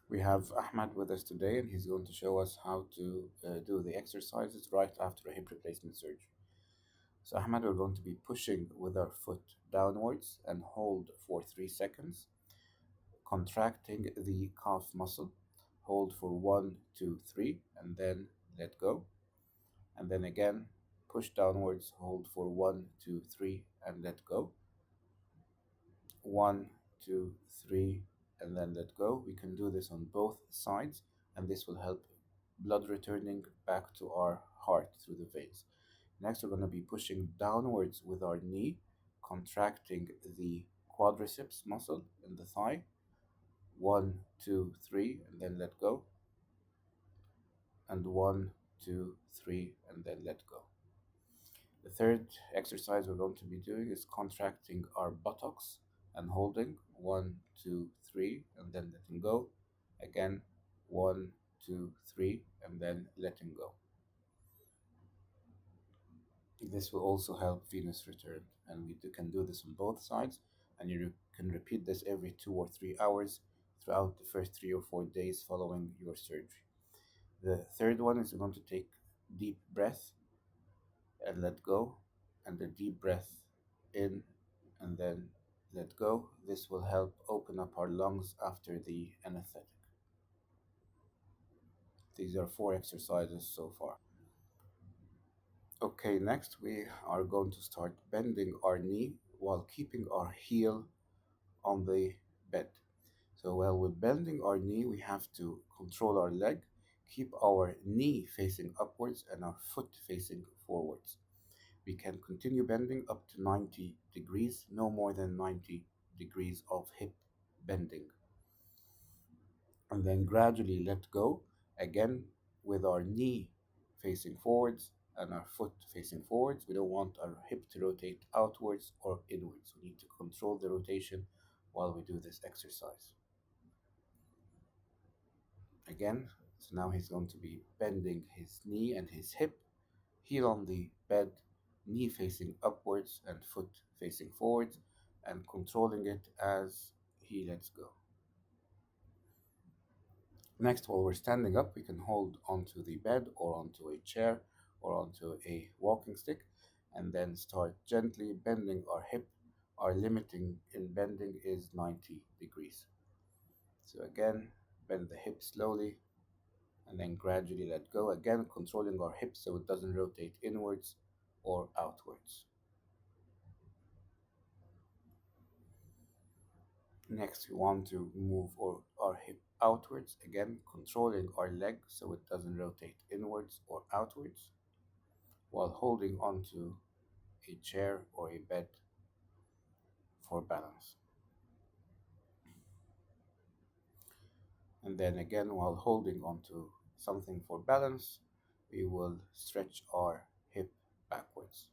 We have Ahmad with us today, and he's going to show us how to do the exercises right after a hip replacement surgery. So, Ahmad, we're going to be pushing with our foot downwards and hold for 3 seconds, contracting the calf muscle. Hold for one, two, three, and then let go. And then again, push downwards, hold for one, two, three, and let go. One, two, three, and then let go. We can do this on both sides, and this will help blood returning back to our heart through the veins. Next, we're going to be pushing downwards with our knee, contracting the quadriceps muscle in the thigh. One, two, three, and then let go. And one, two, three, and then let go. The third exercise we're going to be doing is contracting our buttocks and holding one, two, three, and then letting go. Again, one, two, three, and then letting go. This will also help venous return, and can do this on both sides. And you can repeat this every 2 or 3 hours throughout the first 3 or 4 days following your surgery. The third one is going to take deep breath and let go, and a deep breath in and then let go. This will help open up our lungs after the anesthetic. These are 4 exercises so far. Okay, next we are going to start bending our knee while keeping our heel on the bed. So while we're bending our knee, we have to control our leg, keep our knee facing upwards and our foot facing forwards. We can continue bending up to 90 degrees, no more than 90 degrees of hip bending. And then gradually let go, again with our knee facing forwards and our foot facing forwards. We don't want our hip to rotate outwards or inwards. We need to control the rotation while we do this exercise. Again, so now he's going to be bending his knee and his hip, heel on the bed, knee facing upwards and foot facing forwards, and controlling it as he lets go. Next, while we're standing up, we can hold onto the bed or onto a chair or onto a walking stick, and then start gently bending our hip. Our limiting in bending is 90 degrees. So again, bend the hip slowly and then gradually let go, again controlling our hips so it doesn't rotate inwards or outwards. Next, we want to move our hip outwards, again controlling our leg so it doesn't rotate inwards or outwards while holding onto a chair or a bed for balance. And then again, while holding onto something for balance, we will stretch our hip backwards.